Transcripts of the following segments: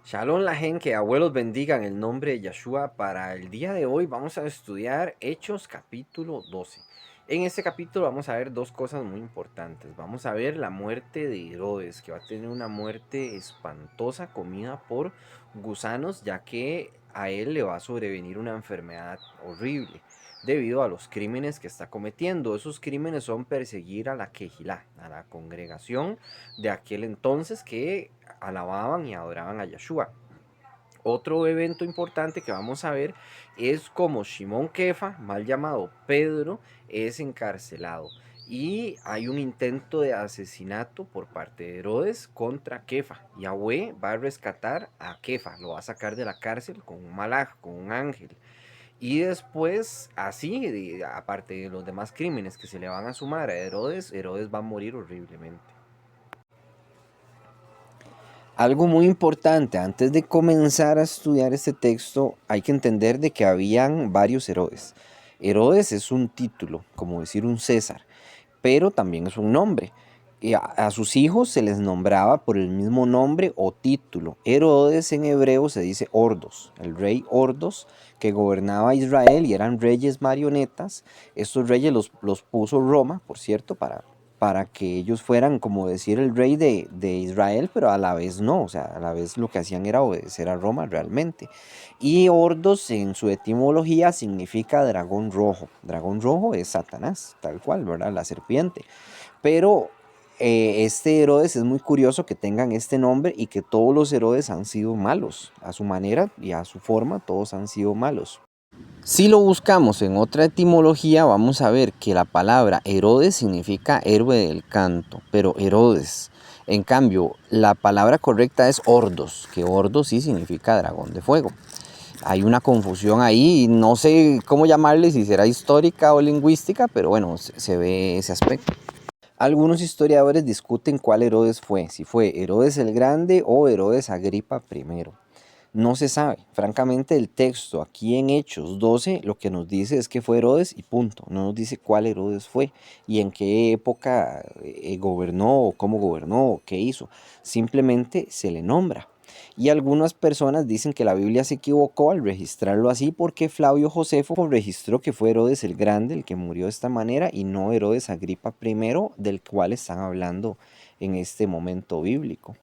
Shalom la gente, que abuelos bendigan el nombre de Yeshua. Para el día de hoy vamos a estudiar Hechos capítulo 12. En este capítulo vamos a ver dos cosas muy importantes. Vamos a ver la muerte de Herodes, que va a tener una muerte espantosa comida por gusanos, ya que a él le va a sobrevenir una enfermedad horrible debido a los crímenes que está cometiendo. Esos crímenes son perseguir a la Quejilá, a la congregación de aquel entonces que alababan y adoraban a Yeshua. Otro evento importante que vamos a ver es como Shimón Kefa, mal llamado Pedro, es encarcelado. Y hay un intento de asesinato por parte de Herodes contra Kefa. Yahweh va a rescatar a Kefa, lo va a sacar de la cárcel con un malaj, con un ángel. Y después, así, aparte de los demás crímenes que se le van a sumar a Herodes, Herodes va a morir horriblemente. Algo muy importante, antes de comenzar a estudiar este texto, hay que entender de que habían varios Herodes. Herodes es un título, como decir un César, pero también es un nombre. Y a sus hijos se les nombraba por el mismo nombre o título. Herodes en hebreo se dice Ordos, el rey Ordos, que gobernaba Israel y eran reyes marionetas. Estos reyes los puso Roma, por cierto, para que ellos fueran, como decir, el rey de Israel, pero a la vez no, o sea, a la vez lo que hacían era obedecer a Roma realmente. Y Ordos en su etimología significa dragón rojo. Dragón rojo es Satanás, tal cual, ¿verdad? La serpiente. Pero este Herodes es muy curioso que tengan este nombre y que todos los Herodes han sido malos. A su manera y a su forma, todos han sido malos. Si lo buscamos en otra etimología, vamos a ver que la palabra Herodes significa héroe del canto, pero Herodes. En cambio, la palabra correcta es Ordos, que Ordos sí significa dragón de fuego. Hay una confusión ahí, no sé cómo llamarle, si será histórica o lingüística, pero bueno, se ve ese aspecto. Algunos historiadores discuten cuál Herodes fue, si fue Herodes el Grande o Herodes Agripa I. No se sabe. Francamente, el texto aquí en Hechos 12 lo que nos dice es que fue Herodes y punto. No nos dice cuál Herodes fue y en qué época gobernó o cómo gobernó o qué hizo. Simplemente se le nombra. Y algunas personas dicen que la Biblia se equivocó al registrarlo así porque Flavio Josefo registró que fue Herodes el Grande el que murió de esta manera y no Herodes Agripa I, del cual están hablando en este momento bíblico.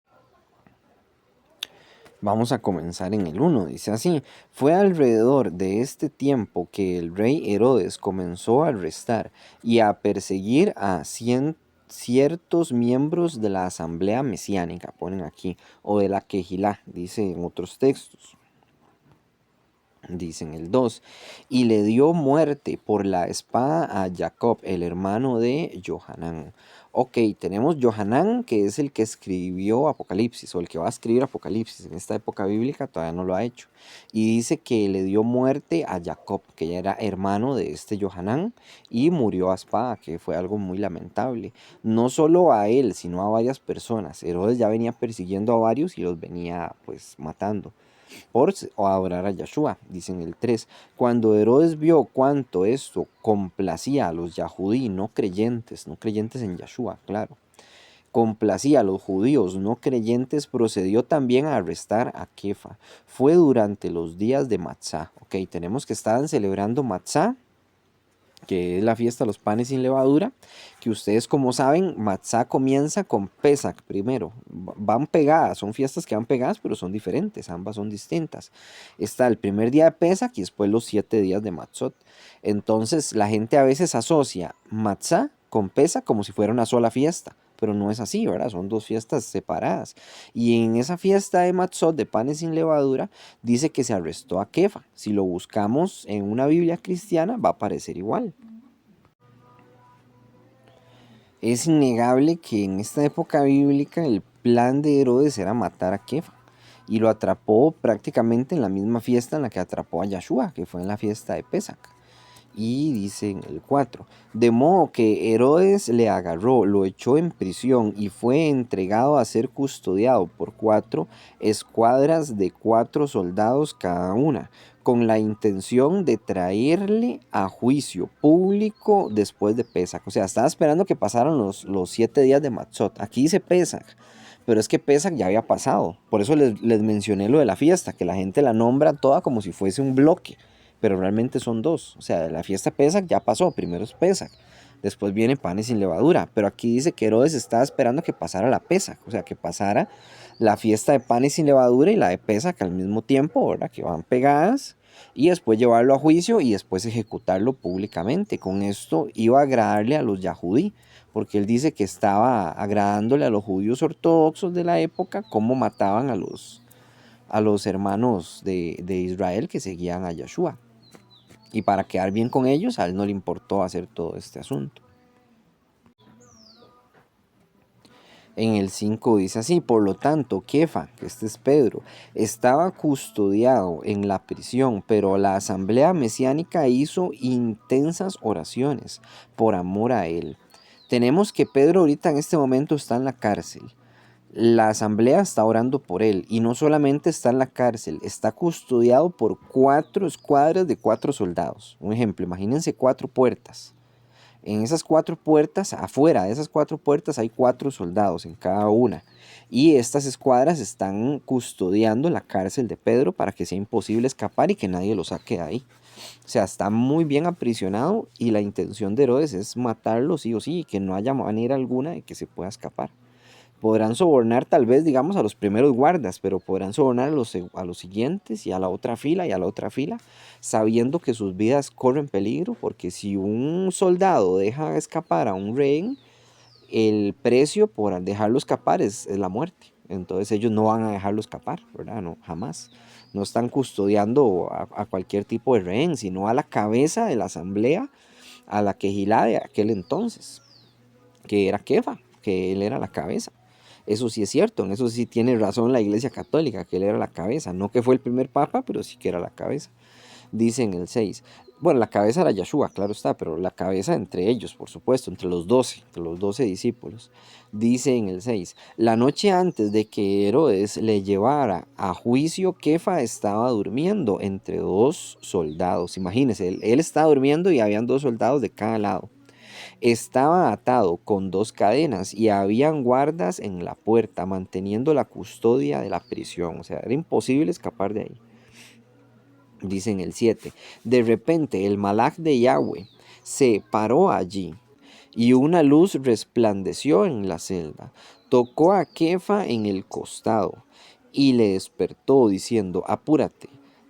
Vamos a comenzar en el 1, dice así: fue alrededor de este tiempo que el rey Herodes comenzó a arrestar y a perseguir a ciertos miembros de la asamblea mesiánica, ponen aquí, o de la Quejilá, dice en otros textos. Dicen el 2, y le dio muerte por la espada a Jacob, el hermano de Johanán. Ok, tenemos Johanán, que es el que escribió Apocalipsis, o el que va a escribir Apocalipsis. En esta época bíblica todavía no lo ha hecho. Y dice que le dio muerte a Jacob, que ya era hermano de este Johanán, y murió a espada, que fue algo muy lamentable. No solo a él, sino a varias personas. Herodes ya venía persiguiendo a varios y los venía pues matando por adorar a Yahshua, dicen el 3. Cuando Herodes vio cuánto esto complacía a los yahudí, no creyentes en Yahshua, claro, complacía a los judíos no creyentes, procedió también a arrestar a Kefa. Fue durante los días de Matzá. Ok, tenemos que estaban celebrando Matzá, que es la fiesta de los panes sin levadura, que ustedes como saben, Matzá comienza con Pesach primero, van pegadas, son fiestas que van pegadas, pero son diferentes, ambas son distintas. Está el primer día de Pesach y después los 7 días de Matzot. Entonces la gente a veces asocia Matzá con Pesach como si fuera una sola fiesta, pero no es así, ¿verdad? Son dos fiestas separadas. Y en esa fiesta de Matzot, de panes sin levadura, dice que se arrestó a Kefa. Si lo buscamos en una Biblia cristiana, va a aparecer igual. Es innegable que en esta época bíblica el plan de Herodes era matar a Kefa. Y lo atrapó prácticamente en la misma fiesta en la que atrapó a Yahshua, que fue en la fiesta de Pesach. Y dice en el 4, de modo que Herodes le agarró, lo echó en prisión y fue entregado a ser custodiado por 4 escuadras de 4 soldados cada una, con la intención de traerle a juicio público después de Pesach. O sea, estaba esperando que pasaran los 7 días de Matzot. Aquí dice Pesach, pero es que Pesach ya había pasado. Por eso les mencioné lo de la fiesta, que la gente la nombra toda como si fuese un bloque, pero realmente son dos. O sea, la fiesta Pesach ya pasó, primero es Pesach, después viene panes sin levadura, pero aquí dice que Herodes estaba esperando que pasara la Pesach, o sea, que pasara la fiesta de panes sin levadura y la de Pesach al mismo tiempo, ¿verdad? Que van pegadas, y después llevarlo a juicio y después ejecutarlo públicamente. Con esto iba a agradarle a los yahudí, porque él dice que estaba agradándole a los judíos ortodoxos de la época cómo mataban a los hermanos de Israel que seguían a Yeshua. Y para quedar bien con ellos, a él no le importó hacer todo este asunto. En el 5 dice así: por lo tanto, Kefa, que este es Pedro, estaba custodiado en la prisión, pero la asamblea mesiánica hizo intensas oraciones por amor a él. Tenemos que Pedro ahorita en este momento está en la cárcel. La asamblea está orando por él y no solamente está en la cárcel, está custodiado por 4 escuadras de 4 soldados. Un ejemplo, imagínense 4 puertas. En esas 4 puertas, afuera de esas 4 puertas hay 4 soldados en cada una. Y estas escuadras están custodiando la cárcel de Pedro para que sea imposible escapar y que nadie lo saque de ahí. O sea, está muy bien aprisionado y la intención de Herodes es matarlo sí o sí y que no haya manera alguna de que se pueda escapar. Podrán sobornar tal vez, digamos, a los primeros guardas, pero podrán sobornar a los siguientes y a la otra fila y a la otra fila, sabiendo que sus vidas corren peligro, porque si un soldado deja escapar a un rehén, el precio por dejarlo escapar es la muerte. Entonces ellos no van a dejarlo escapar, ¿verdad? No, jamás. No están custodiando a cualquier tipo de rehén, sino a la cabeza de la asamblea, a la quejilá de aquel entonces, que era Kefa, que él era la cabeza. Eso sí es cierto, en eso sí tiene razón la Iglesia Católica, que él era la cabeza, no que fue el primer papa, pero sí que era la cabeza. Dice en el 6, bueno, la cabeza era Yeshua, claro está, pero la cabeza entre ellos, por supuesto, entre los 12 discípulos. Dice en el 6, la noche antes de que Herodes le llevara a juicio, Kefa estaba durmiendo entre 2 soldados. Imagínense, él estaba durmiendo y habían 2 soldados de cada lado. Estaba atado con 2 cadenas y habían guardas en la puerta manteniendo la custodia de la prisión. O sea, era imposible escapar de ahí. Dice en el 7, de repente el malaj de Yahweh se paró allí y una luz resplandeció en la celda. Tocó a Kefa en el costado y le despertó diciendo: apúrate,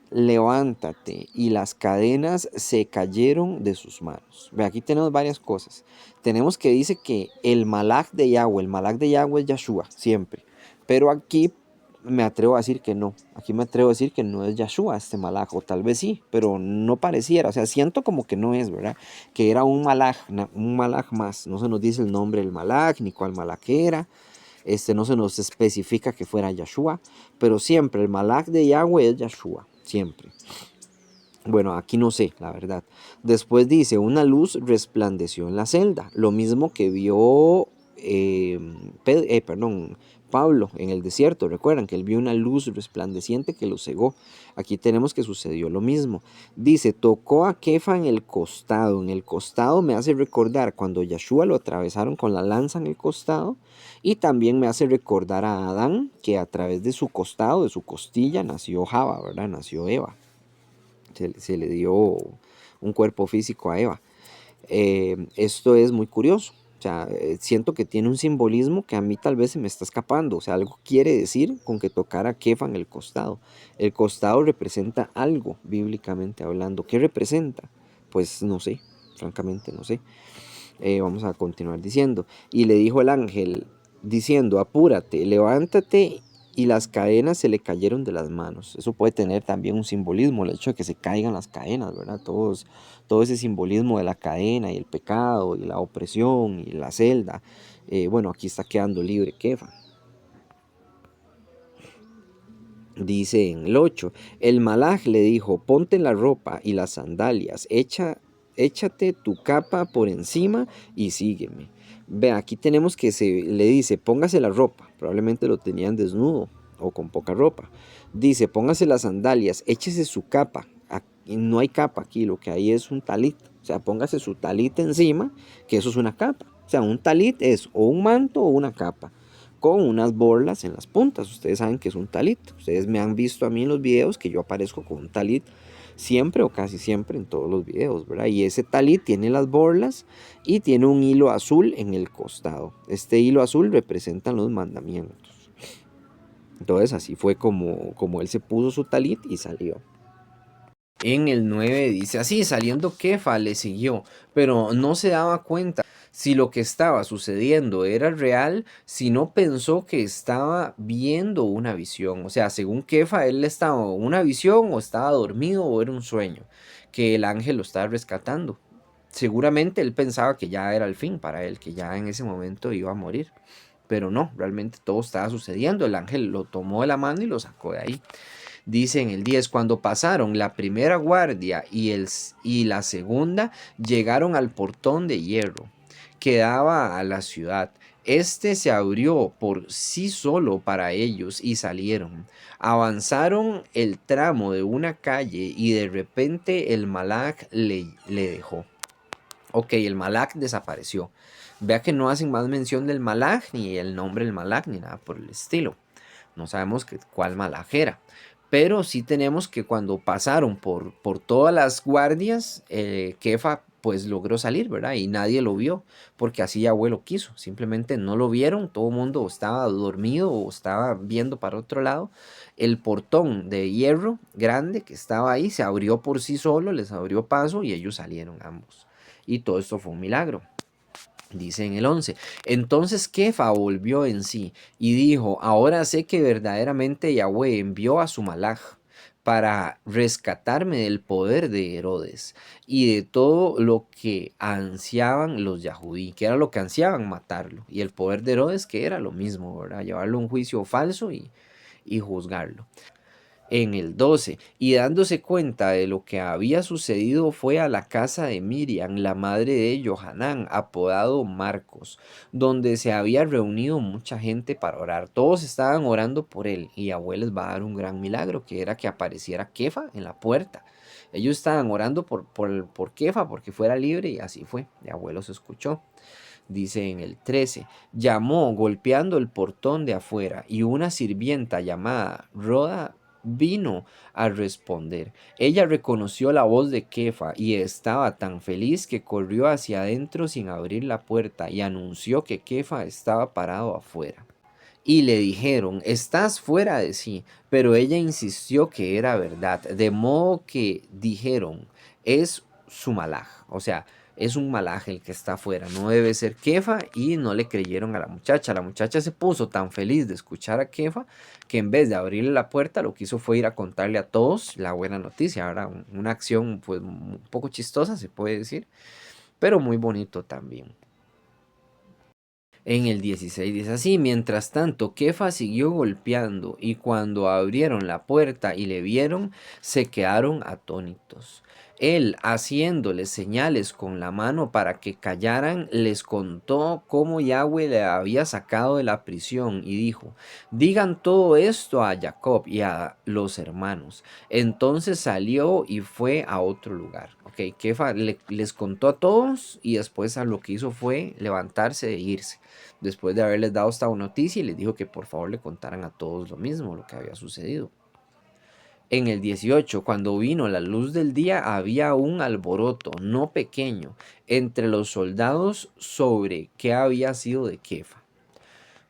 levántate. Y las cadenas se cayeron de sus manos. Ve, aquí tenemos varias cosas. Tenemos que dice que el malaj de Yahweh es Yeshua, siempre. Pero aquí me atrevo a decir que no. Aquí me atrevo a decir que no es Yeshua este malaj, o tal vez sí, pero no pareciera. O sea, siento como que no es, ¿verdad? Que era un malaj más. No se nos dice el nombre del malaj, ni cuál malaj era. No se nos especifica que fuera Yeshua, pero siempre el malaj de Yahweh es Yeshua, siempre. Bueno, aquí no sé, la verdad. Después dice, una luz resplandeció en la celda, lo mismo que vio Pablo en el desierto. Recuerdan que él vio una luz resplandeciente que lo cegó. Aquí tenemos que sucedió lo mismo. Dice, tocó a Kefa en el costado. En el costado me hace recordar cuando Yeshua lo atravesaron con la lanza en el costado. Y también me hace recordar a Adán, que a través de su costado, de su costilla, nació Java, ¿verdad? Nació Eva. Se le dio un cuerpo físico a Eva. Esto es muy curioso. O sea, siento que tiene un simbolismo que a mí tal vez se me está escapando. O sea, algo quiere decir con que tocara Kefa en el costado. El costado representa algo, bíblicamente hablando. ¿Qué representa? Pues no sé, francamente no sé. Vamos a continuar diciendo. Y le dijo el ángel, diciendo, apúrate, levántate. Y las cadenas se le cayeron de las manos. Eso puede tener también un simbolismo, el hecho de que se caigan las cadenas, ¿verdad? Todo ese simbolismo de la cadena y el pecado y la opresión y la celda. Bueno, aquí está quedando libre Kefa. Dice en el 8, el malaj le dijo, ponte la ropa y las sandalias, échate tu capa por encima y sígueme. Ve, aquí tenemos que se le dice, póngase la ropa, probablemente lo tenían desnudo o con poca ropa. Dice, póngase las sandalias, échese su capa. Aquí no hay capa aquí, lo que hay es un talit. O sea, póngase su talit encima, que eso es una capa. O sea, un talit es o un manto o una capa. con unas borlas en las puntas. Ustedes saben que es un talit. Ustedes me han visto a mí en los videos que yo aparezco con un talit siempre o casi siempre en todos los videos, ¿verdad? Y ese talit tiene las borlas y tiene un hilo azul en el costado. Este hilo azul representa los mandamientos. Entonces así fue como él se puso su talit y salió. En el 9 dice así: saliendo Kefa le siguió, pero no se daba cuenta si lo que estaba sucediendo era real, si no pensó que estaba viendo una visión. O sea, según Kefa, él estaba en una visión o estaba dormido o era un sueño, que el ángel lo estaba rescatando. Seguramente él pensaba que ya era el fin para él, que ya en ese momento iba a morir. Pero no, realmente todo estaba sucediendo. El ángel lo tomó de la mano y lo sacó de ahí. Dice en el 10: cuando pasaron la primera guardia y la segunda, llegaron al portón de hierro que daba a la ciudad. Este se abrió por sí solo para ellos y salieron. Avanzaron el tramo de una calle y de repente el malach le dejó. Ok, el malach desapareció. Vea que no hacen más mención del malach, ni el nombre del malach, ni nada por el estilo. No sabemos cuál malaj era. Pero sí tenemos que cuando pasaron por todas las guardias, Kefa pues logró salir, ¿verdad? Y nadie lo vio, porque así Yahweh lo quiso. Simplemente no lo vieron, todo el mundo estaba dormido o estaba viendo para otro lado. El portón de hierro grande que estaba ahí se abrió por sí solo, les abrió paso y ellos salieron ambos. Y todo esto fue un milagro. Dice en el 11: entonces Kefa volvió en sí y dijo: ahora sé que verdaderamente Yahweh envió a su malaj para rescatarme del poder de Herodes y de todo lo que ansiaban los Yahudí, que era lo que ansiaban matarlo, y el poder de Herodes, que era lo mismo, ¿verdad? Llevarlo a un juicio falso y juzgarlo. En el 12, y dándose cuenta de lo que había sucedido, fue a la casa de Miriam, la madre de Johanán, apodado Marcos, donde se había reunido mucha gente para orar. Todos estaban orando por él, y Yahweh les va a dar un gran milagro, que era que apareciera Kefa en la puerta. Ellos estaban orando por Kefa, porque fuera libre, y así fue. Yahweh los escuchó. Dice en el 13: llamó golpeando el portón de afuera, y una sirvienta llamada Roda vino a responder. Ella reconoció la voz de Kefa y estaba tan feliz que corrió hacia adentro sin abrir la puerta y anunció que Kefa estaba parado afuera. Y le dijeron: estás fuera de sí. Pero ella insistió que era verdad, de modo que dijeron: es su malaj. O sea, es un malaj el que está afuera, no debe ser Kefa. Y no le creyeron a la muchacha. La muchacha se puso tan feliz de escuchar a Kefa que en vez de abrirle la puerta, lo que hizo fue ir a contarle a todos la buena noticia. Ahora, una acción pues un poco chistosa, se puede decir, pero muy bonito también. En el 16 dice así: mientras tanto, Kefa siguió golpeando, y cuando abrieron la puerta y le vieron, se quedaron atónitos. Él, haciéndoles señales con la mano para que callaran, les contó cómo Yahweh le había sacado de la prisión y dijo: digan todo esto a Jacob y a los hermanos. Entonces salió y fue a otro lugar. Ok, Kefa les contó a todos y después a lo que hizo fue levantarse e irse. Después de haberles dado esta noticia, y les dijo que por favor le contaran a todos lo mismo, lo que había sucedido. En el 18, cuando vino la luz del día, había un alboroto, no pequeño, entre los soldados sobre qué había sido de Kefa.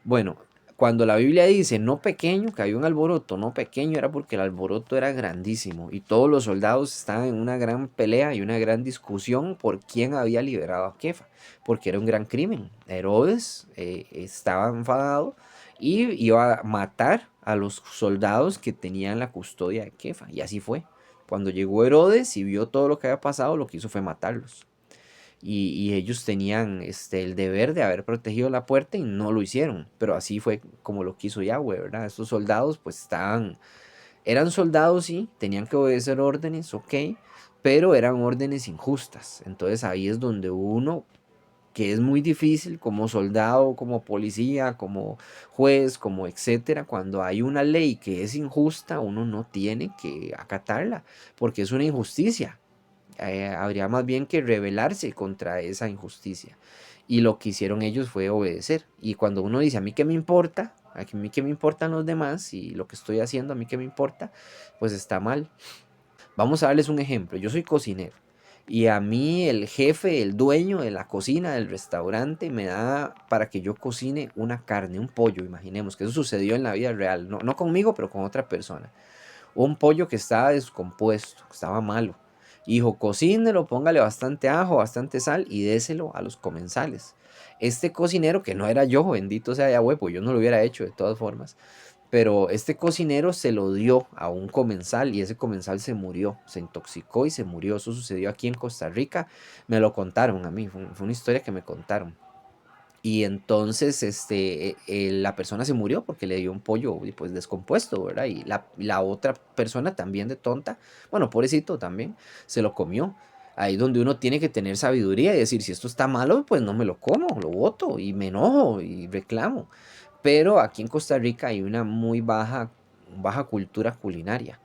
Bueno, cuando la Biblia dice no pequeño, que había un alboroto no pequeño, era porque el alboroto era grandísimo y todos los soldados estaban en una gran pelea y una gran discusión por quién había liberado a Kefa, porque era un gran crimen. Herodes estaba enfadado y iba a matar a los soldados que tenían la custodia de Kefa, y así fue. Cuando llegó Herodes y vio todo lo que había pasado, lo que hizo fue matarlos. Y ellos tenían el deber de haber protegido la puerta y no lo hicieron, pero así fue como lo quiso Yahweh, ¿verdad? Estos soldados pues eran soldados, sí, tenían que obedecer órdenes, ok, pero eran órdenes injustas. Entonces ahí es donde uno, que es muy difícil como soldado, como policía, como juez, como etcétera, cuando hay una ley que es injusta, uno no tiene que acatarla, porque es una injusticia. Habría más bien que rebelarse contra esa injusticia. Y lo que hicieron ellos fue obedecer. Y cuando uno dice, a mí qué me importa, a mí qué me importan los demás y lo que estoy haciendo, a mí qué me importa, pues está mal. Vamos a darles un ejemplo. Yo soy cocinero y a mí el jefe, el dueño de la cocina del restaurante me da para que yo cocine una carne, un pollo, imaginemos que eso sucedió en la vida real, no, no conmigo, pero con otra persona. Un pollo que estaba descompuesto, que estaba malo. Hijo, cocínelo, póngale bastante ajo, bastante sal y déselo a los comensales. Este cocinero, que no era yo, bendito sea Yahweh, pues yo no lo hubiera hecho de todas formas, pero este cocinero se lo dio a un comensal y ese comensal se murió, se intoxicó y se murió. Eso sucedió aquí en Costa Rica, me lo contaron a mí, fue una historia que me contaron. Y entonces la persona se murió porque le dio un pollo pues descompuesto, ¿verdad? Y la otra persona también de tonta, bueno, pobrecito también, se lo comió. Ahí donde uno tiene que tener sabiduría y decir, si esto está malo, pues no me lo como, lo boto y me enojo y reclamo. Pero aquí en Costa Rica hay una muy baja cultura culinaria.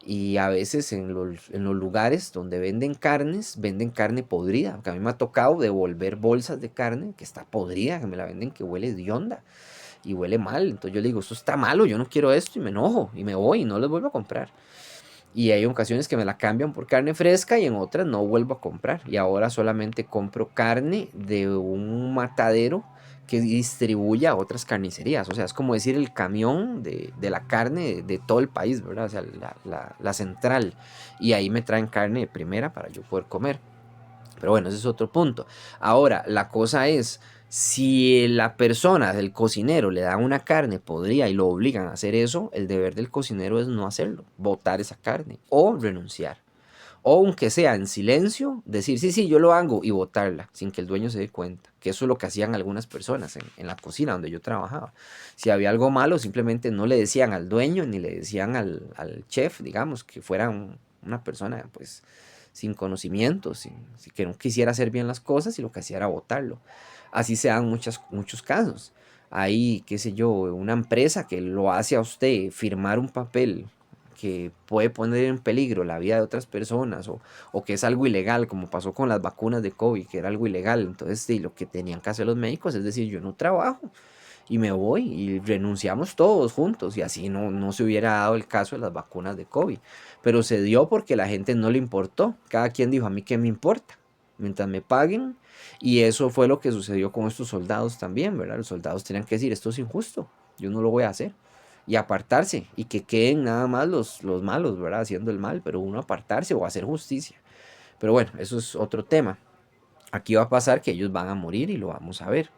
Y a veces en los lugares donde venden carne podrida. Porque a mí me ha tocado devolver bolsas de carne que está podrida, que me la venden que huele de onda y huele mal. Entonces yo le digo, esto está malo, yo no quiero esto y me enojo y me voy y no les vuelvo a comprar. Y hay ocasiones que me la cambian por carne fresca y en otras no vuelvo a comprar. Y ahora solamente compro carne de un matadero que distribuye a otras carnicerías. O sea, es como decir el camión de la carne de todo el país, ¿verdad? O sea, la central. Y ahí me traen carne de primera para yo poder comer. Pero bueno, ese es otro punto. Ahora, la cosa es, si la persona, el cocinero, le da una carne podrida y lo obligan a hacer eso, el deber del cocinero es no hacerlo, botar esa carne o renunciar. O aunque sea en silencio, decir, sí, sí, yo lo hago y botarla sin que el dueño se dé cuenta. Que eso es lo que hacían algunas personas en la cocina donde yo trabajaba. Si había algo malo, simplemente no le decían al dueño ni le decían al chef, digamos, que fuera una persona pues sin conocimientos, que no quisiera hacer bien las cosas y lo que hacía era botarlo. Así se dan muchos casos. Hay, qué sé yo, una empresa que lo hace a usted firmar un papel que puede poner en peligro la vida de otras personas o que es algo ilegal, como pasó con las vacunas de COVID, que era algo ilegal. Entonces, sí, lo que tenían que hacer los médicos es decir, yo no trabajo y me voy y renunciamos todos juntos y así no se hubiera dado el caso de las vacunas de COVID. Pero se dio porque la gente no le importó. Cada quien dijo, a mí qué me importa, mientras me paguen. Y eso fue lo que sucedió con estos soldados también, ¿verdad? Los soldados tenían que decir, esto es injusto, yo no lo voy a hacer. Y apartarse, y que queden nada más los malos, ¿verdad? Haciendo el mal, pero uno apartarse o hacer justicia. Pero bueno, eso es otro tema. Aquí va a pasar que ellos van a morir y lo vamos a ver.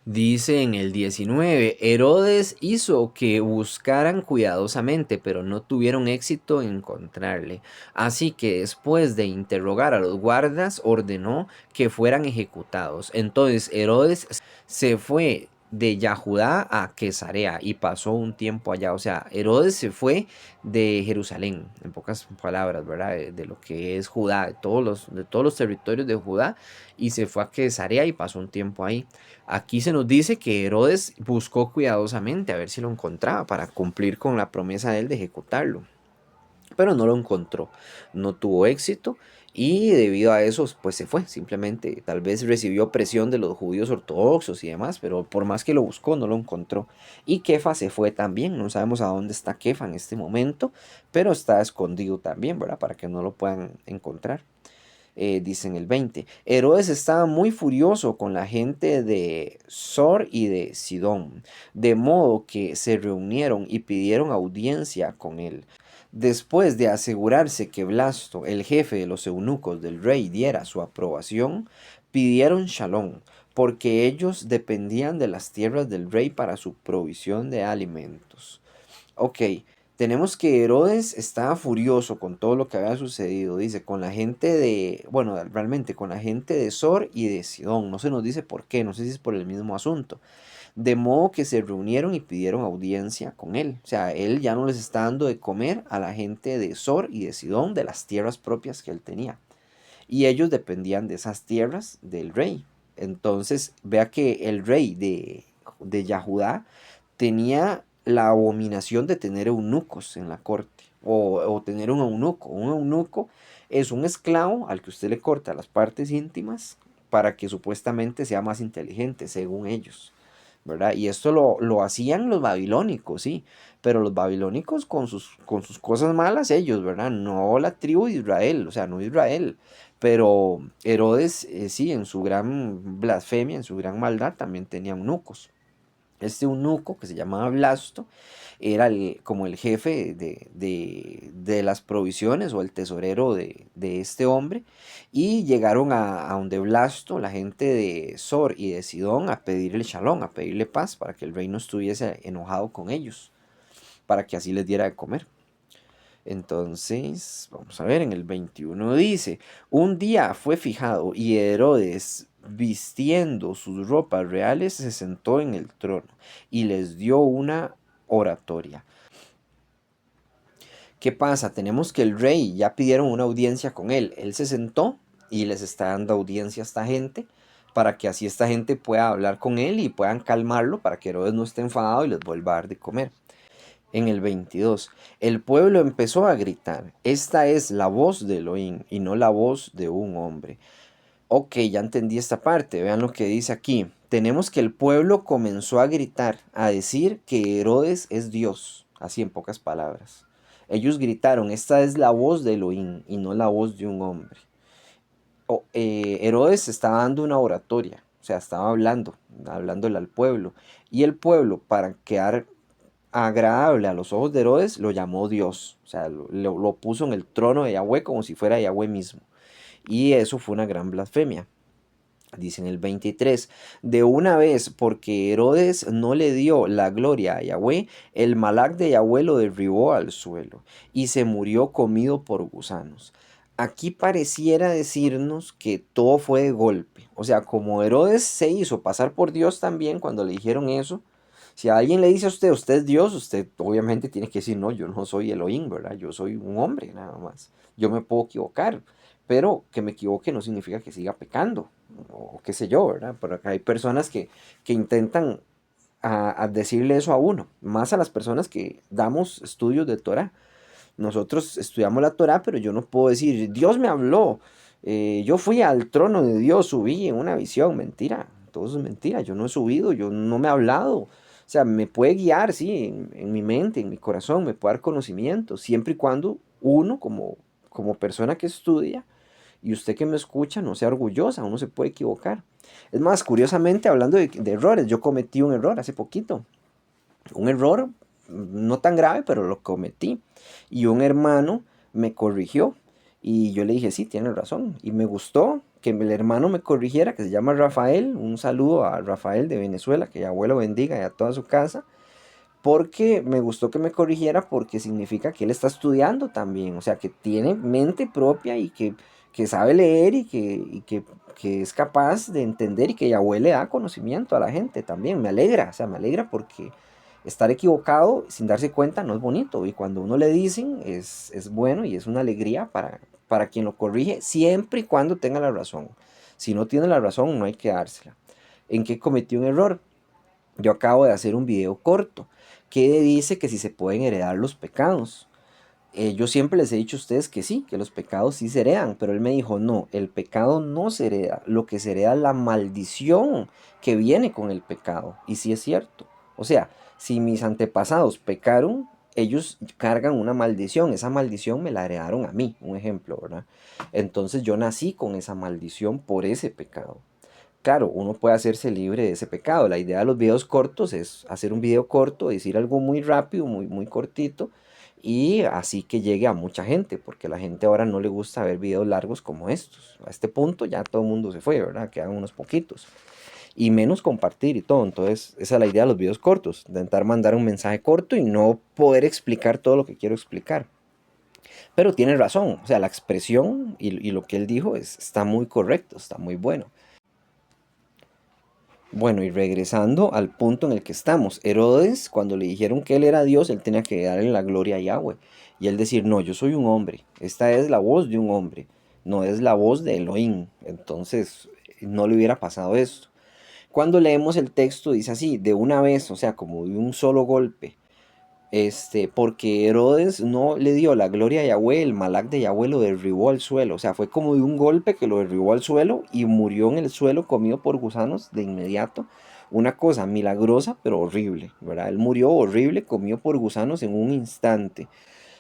Dice en el 19, Herodes hizo que buscaran cuidadosamente, pero no tuvieron éxito en encontrarle. Así que después de interrogar a los guardas, ordenó que fueran ejecutados. Entonces Herodes se fue de Yahudá a Cesarea y pasó un tiempo allá. O sea, Herodes se fue de Jerusalén, en pocas palabras, ¿verdad? De lo que es Judá, de todos los territorios de Judá, y se fue a Cesarea y pasó un tiempo ahí. Aquí se nos dice que Herodes buscó cuidadosamente a ver si lo encontraba para cumplir con la promesa de él de ejecutarlo, pero no lo encontró, no tuvo éxito y debido a eso pues se fue, simplemente tal vez recibió presión de los judíos ortodoxos y demás, pero por más que lo buscó no lo encontró. Y Kefa se fue también, no sabemos a dónde está Kefa en este momento, pero está escondido también, ¿verdad? Para que no lo puedan encontrar. Dice en el 20, Herodes estaba muy furioso con la gente de Sor y de Sidón, de modo que se reunieron y pidieron audiencia con él. Después de asegurarse que Blasto, el jefe de los eunucos del rey, diera su aprobación, pidieron shalom, porque ellos dependían de las tierras del rey para su provisión de alimentos. Ok, tenemos que Herodes estaba furioso con todo lo que había sucedido, dice, con la gente de, bueno, realmente con la gente de Sor y de Sidón, no se nos dice por qué, no sé si es por el mismo asunto, de modo que se reunieron y pidieron audiencia con él, o sea, él ya no les está dando de comer a la gente de Sor y de Sidón de las tierras propias que él tenía, y ellos dependían de esas tierras del rey. Entonces, vea que el rey de Yahudá tenía la abominación de tener eunucos en la corte o tener un eunuco. Un eunuco es un esclavo al que usted le corta las partes íntimas para que supuestamente sea más inteligente, según ellos, ¿verdad? Y esto lo hacían los babilónicos, sí, pero los babilónicos con sus cosas malas ellos, ¿verdad? No la tribu de Israel, o sea, no Israel. Pero Herodes, sí, en su gran blasfemia, en su gran maldad, también tenía eunucos. Este eunuco, que se llamaba Blasto, era como el jefe de las provisiones o el tesorero de este hombre. Y llegaron a donde Blasto, la gente de Sor y de Sidón, a pedirle shalom, a pedirle paz, para que el rey no estuviese enojado con ellos, para que así les diera de comer. Entonces, vamos a ver, en el 21 dice, un día fue fijado y Herodes, vistiendo sus ropas reales, se sentó en el trono y les dio una oratoria. ¿Qué pasa? Tenemos que el rey ya pidieron una audiencia con él. Él se sentó y les está dando audiencia a esta gente para que así esta gente pueda hablar con él y puedan calmarlo para que Herodes no esté enfadado y les vuelva a dar de comer. En el 22, el pueblo empezó a gritar, esta es la voz de Elohim y no la voz de un hombre. Ok, ya entendí esta parte, vean lo que dice aquí. Tenemos que el pueblo comenzó a gritar, a decir que Herodes es Dios, así en pocas palabras. Ellos gritaron, esta es la voz de Elohim y no la voz de un hombre. Herodes estaba dando una oratoria, o sea, estaba hablándole al pueblo. Y el pueblo, para quedar agradable a los ojos de Herodes, lo llamó Dios. O sea, lo puso en el trono de Yahweh como si fuera Yahweh mismo. Y eso fue una gran blasfemia. Dice en el 23, de una vez, porque Herodes no le dio la gloria a Yahweh, el Malak de Yahweh lo derribó al suelo y se murió comido por gusanos. Aquí pareciera decirnos que todo fue de golpe. O sea, como Herodes se hizo pasar por Dios también cuando le dijeron eso, si alguien le dice a usted, usted es Dios, usted obviamente tiene que decir, no, yo no soy Elohim, ¿verdad? Yo soy un hombre nada más. Yo me puedo equivocar, pero que me equivoque no significa que siga pecando, o qué sé yo, ¿verdad? Pero acá hay personas que intentan a decirle eso a uno, más a las personas que damos estudios de Torah. Nosotros estudiamos la Torah, pero yo no puedo decir, Dios me habló, yo fui al trono de Dios, subí en una visión, mentira, todo eso es mentira, yo no he subido, yo no me he hablado. O sea, me puede guiar, sí, en mi mente, en mi corazón, me puede dar conocimiento, siempre y cuando uno como persona que estudia y usted que me escucha no sea orgullosa, uno se puede equivocar. Es más, curiosamente, hablando de errores, yo cometí un error hace poquito. Un error no tan grave, pero lo cometí. Y un hermano me corrigió. Y yo le dije, sí, tiene razón. Y me gustó que el hermano me corrigiera, que se llama Rafael. Un saludo a Rafael de Venezuela, que abuelo bendiga y a toda su casa. Porque me gustó que me corrigiera porque significa que él está estudiando también. O sea, que tiene mente propia y que sabe leer que es capaz de entender y que Yahweh le da conocimiento a la gente también. Me alegra, o sea, me alegra porque estar equivocado sin darse cuenta no es bonito. Y cuando uno le dicen es bueno y es una alegría para quien lo corrige, siempre y cuando tenga la razón. Si no tiene la razón, no hay que dársela. ¿En qué cometí un error? Yo acabo de hacer un video corto que dice que si se pueden heredar los pecados. Yo siempre les he dicho a ustedes que sí, que los pecados sí se heredan, pero él me dijo, no, el pecado no se hereda, lo que se hereda es la maldición que viene con el pecado. Y sí es cierto. O sea, si mis antepasados pecaron, ellos cargan una maldición, esa maldición me la heredaron a mí, un ejemplo, ¿verdad? Entonces yo nací con esa maldición por ese pecado. Claro, uno puede hacerse libre de ese pecado. La idea de los videos cortos es hacer un video corto, decir algo muy rápido, muy cortito, y así que llegue a mucha gente, porque a la gente ahora no le gusta ver videos largos como estos. A este punto ya todo el mundo se fue, ¿verdad? Quedan unos poquitos. Y menos compartir y todo. Entonces, esa es la idea de los videos cortos. Intentar mandar un mensaje corto y no poder explicar todo lo que quiero explicar. Pero tiene razón, o sea, la expresión y lo que él dijo está muy correcto, está muy bueno. Bueno, y regresando al punto en el que estamos, Herodes, cuando le dijeron que él era Dios, él tenía que darle la gloria a Yahweh. Y él decir, no, yo soy un hombre, esta es la voz de un hombre, no es la voz de Elohim. Entonces, no le hubiera pasado esto. Cuando leemos el texto, dice así, de una vez, o sea, como de un solo golpe. porque Herodes no le dio la gloria a Yahweh, el Malak de Yahweh lo derribó al suelo, o sea, fue como de un golpe que lo derribó al suelo y murió en el suelo comido por gusanos de inmediato. Una cosa milagrosa, pero horrible, ¿verdad? Él murió horrible, comido por gusanos en un instante.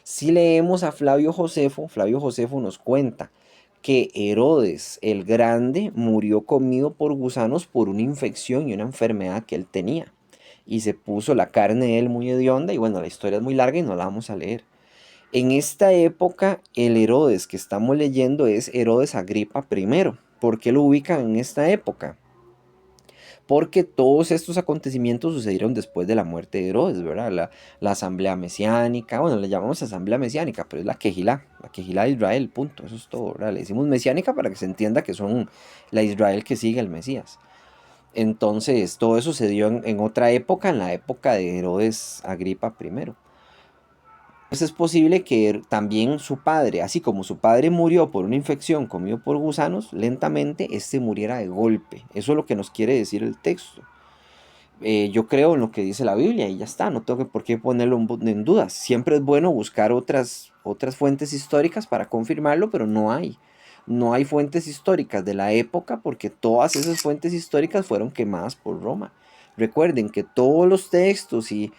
Si leemos a Flavio Josefo nos cuenta que Herodes el Grande murió comido por gusanos por una infección y una enfermedad que él tenía. Y se puso la carne de él muy hedionda y bueno, la historia es muy larga y no la vamos a leer. En esta época, el Herodes que estamos leyendo es Herodes Agripa I. ¿Por qué lo ubican en esta época? Porque todos estos acontecimientos sucedieron después de la muerte de Herodes, ¿verdad? La asamblea mesiánica, bueno, le llamamos asamblea mesiánica, pero es la quejilá de Israel, punto, eso es todo, ¿verdad? Le decimos mesiánica para que se entienda que son la Israel que sigue al Mesías. Entonces, todo eso se dio en otra época, en la época de Herodes Agripa I. Pues es posible que también su padre, así como su padre murió por una infección comido por gusanos, lentamente este muriera de golpe. Eso es lo que nos quiere decir el texto. Yo creo en lo que dice la Biblia y ya está, no tengo por qué ponerlo en dudas. Siempre es bueno buscar otras fuentes históricas para confirmarlo, pero no hay. No hay fuentes históricas de la época porque todas esas fuentes históricas fueron quemadas por Roma. Recuerden que todos los textos y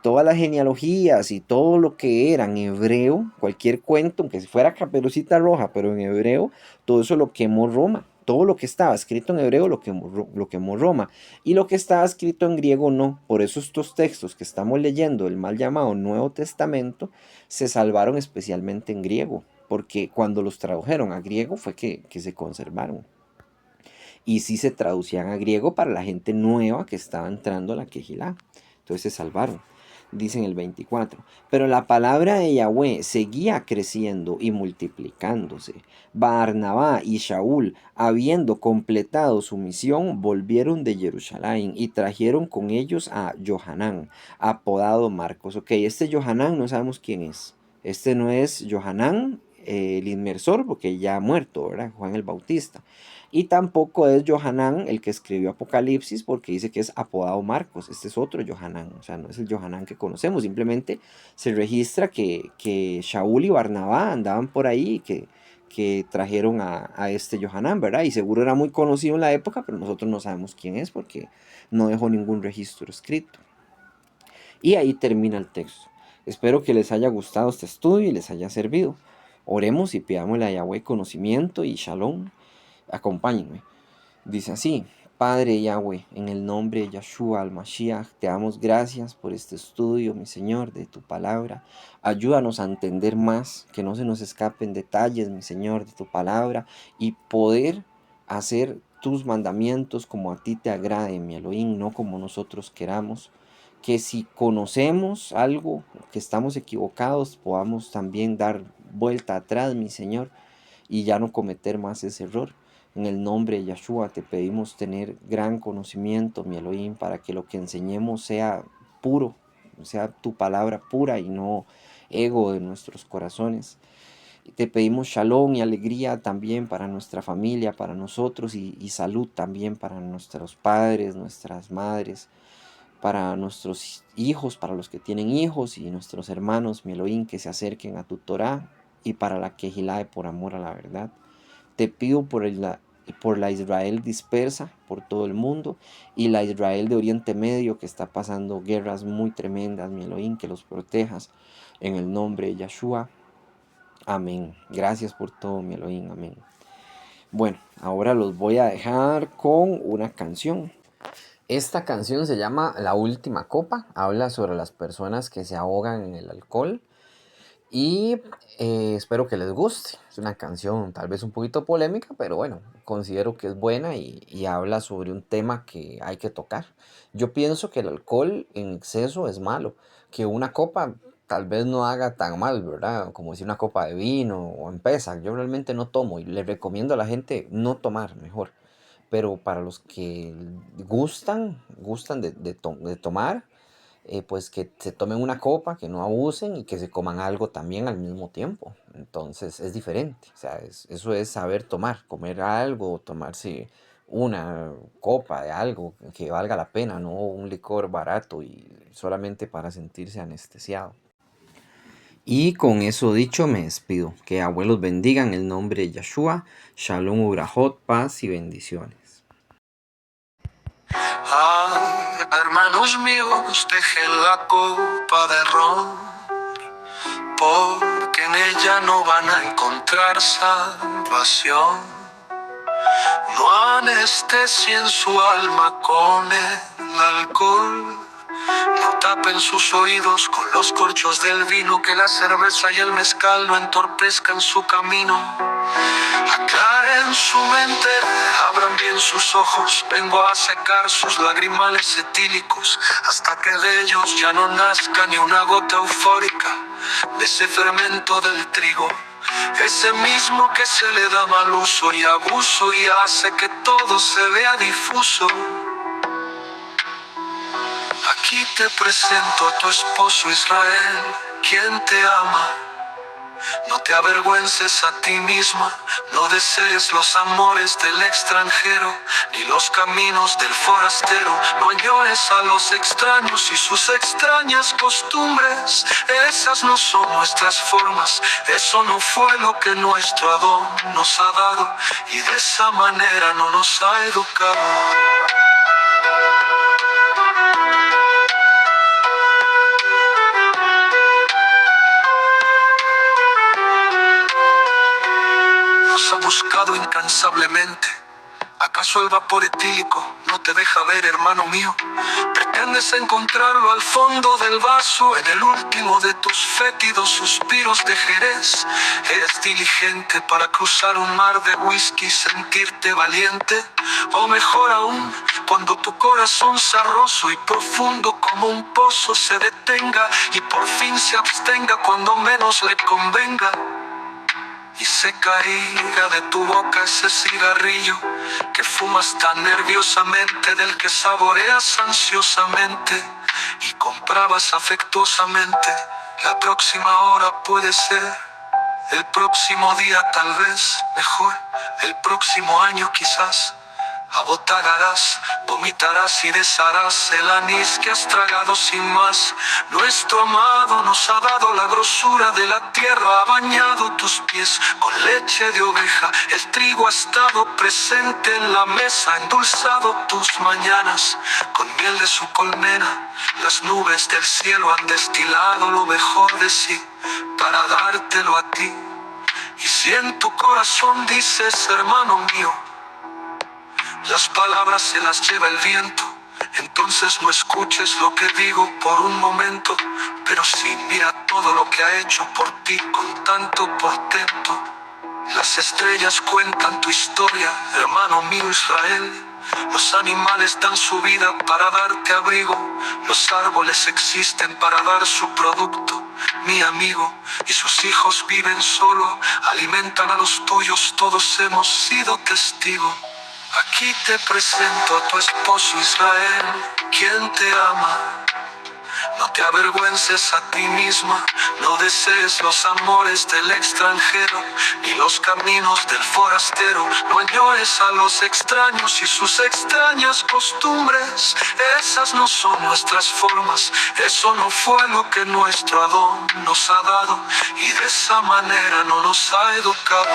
todas las genealogías y todo lo que era en hebreo, cualquier cuento, aunque fuera Caperucita Roja, pero en hebreo, todo eso lo quemó Roma. Todo lo que estaba escrito en hebreo lo quemó Roma. Y lo que estaba escrito en griego no. Por eso estos textos que estamos leyendo, el mal llamado Nuevo Testamento, se salvaron especialmente en griego. Porque cuando los tradujeron a griego fue que se conservaron. Y sí se traducían a griego para la gente nueva que estaba entrando a la Quejilá. Entonces se salvaron. Dice en el 24. Pero la palabra de Yahweh seguía creciendo y multiplicándose. Barnabá y Shaul, habiendo completado su misión, volvieron de Jerusalén y trajeron con ellos a Johanán, apodado Marcos. Ok, este Johanán no sabemos quién es. Este no es Johanán, el inmersor, porque ya ha muerto, ¿verdad? Juan el Bautista. Y tampoco es Johanán el que escribió Apocalipsis porque dice que es apodado Marcos. Este es otro Johanán, o sea, no es el Johanán que conocemos. Simplemente se registra que Shaul y Barnabá andaban por ahí y que trajeron a este Johanán, ¿verdad? Y seguro era muy conocido en la época, pero nosotros no sabemos quién es porque no dejó ningún registro escrito. Y ahí termina el texto. Espero que les haya gustado este estudio y les haya servido. Oremos y pidámosle a Yahweh conocimiento y shalom. Acompáñenme. Dice así: Padre Yahweh, en el nombre de Yahshua al-Mashiach, te damos gracias por este estudio, mi Señor, de tu palabra. Ayúdanos a entender más, que no se nos escapen detalles, mi Señor, de tu palabra y poder hacer tus mandamientos como a ti te agrade, mi Elohim, no como nosotros queramos. Que si conocemos algo, que estamos equivocados, podamos también dar vuelta atrás, mi Señor, y ya no cometer más ese error. En el nombre de Yahshua te pedimos tener gran conocimiento, mi Elohim, para que lo que enseñemos sea puro, sea tu palabra pura y no ego de nuestros corazones. Te pedimos shalom y alegría también para nuestra familia, para nosotros y salud también para nuestros padres, nuestras madres, para nuestros hijos, para los que tienen hijos y nuestros hermanos, mi Elohim, que se acerquen a tu Torah y para la Kehilá por amor a la verdad. Te pido por la Israel dispersa por todo el mundo y la Israel de Oriente Medio que está pasando guerras muy tremendas, mi Elohim, que los protejas en el nombre de Yahshua. Amén. Gracias por todo, mi Elohim. Amén. Bueno, ahora los voy a dejar con una canción. Esta canción se llama La Última Copa. Habla sobre las personas que se ahogan en el alcohol. Y espero que les guste. Es una canción tal vez un poquito polémica, pero bueno, considero que es buena y habla sobre un tema que hay que tocar. Yo pienso que el alcohol en exceso es malo, que una copa tal vez no haga tan mal, ¿verdad? Como si una copa de vino o en Pesach. Yo realmente no tomo y le recomiendo a la gente no tomar mejor. Pero para los que gustan de tomar, pues que se tomen una copa, que no abusen y que se coman algo también al mismo tiempo. Entonces es diferente, o sea, eso es saber tomar, comer algo, tomarse una copa de algo que valga la pena, no un licor barato y solamente para sentirse anestesiado. Y con eso dicho me despido. Que abuelos bendigan el nombre de Yeshua. Shalom Urahot, paz y bendiciones. Hermanos míos, dejen la copa de ron, porque en ella no van a encontrar salvación. No anestesien su alma con el alcohol. No tapen sus oídos con los corchos del vino, que la cerveza y el mezcal no entorpezcan su camino. Aclaren su mente, abran bien sus ojos, vengo a secar sus lagrimales etílicos, hasta que de ellos ya no nazca ni una gota eufórica de ese fermento del trigo, ese mismo que se le da mal uso y abuso y hace que todo se vea difuso. Aquí te presento a tu esposo Israel, quien te ama. No te avergüences a ti misma, no desees los amores del extranjero, ni los caminos del forastero. No añores a los extraños y sus extrañas costumbres. Esas no son nuestras formas, eso no fue lo que nuestro Adón nos ha dado, y de esa manera no nos ha educado. Nos ha buscado incansablemente. ¿Acaso el vapor etílico no te deja ver, hermano mío? Pretendes encontrarlo al fondo del vaso, en el último de tus fétidos suspiros de Jerez. ¿Eres diligente para cruzar un mar de whisky y sentirte valiente? O mejor aún, cuando tu corazón sarroso y profundo como un pozo se detenga y por fin se abstenga cuando menos le convenga, y se caiga de tu boca ese cigarrillo que fumas tan nerviosamente, del que saboreas ansiosamente y comprabas afectuosamente. La próxima hora puede ser, el próximo día tal vez, mejor, el próximo año quizás. Abotarás, vomitarás y desharás el anís que has tragado sin más. Nuestro amado nos ha dado la grosura de la tierra, ha bañado tus pies con leche de oveja. El trigo ha estado presente en la mesa, ha endulzado tus mañanas con miel de su colmena. Las nubes del cielo han destilado lo mejor de sí para dártelo a ti. Y si en tu corazón dices, hermano mío, las palabras se las lleva el viento, entonces no escuches lo que digo por un momento, pero sí mira todo lo que ha hecho por ti con tanto portento. Las estrellas cuentan tu historia, hermano mío Israel. Los animales dan su vida para darte abrigo, los árboles existen para dar su producto, mi amigo, y sus hijos viven solo, alimentan a los tuyos, todos hemos sido testigos. Aquí te presento a tu esposo Israel, quien te ama. No te avergüences a ti misma, no desees los amores del extranjero, ni los caminos del forastero. No añores a los extraños y sus extrañas costumbres. Esas no son nuestras formas, eso no fue lo que nuestro Adón nos ha dado, y de esa manera no nos ha educado.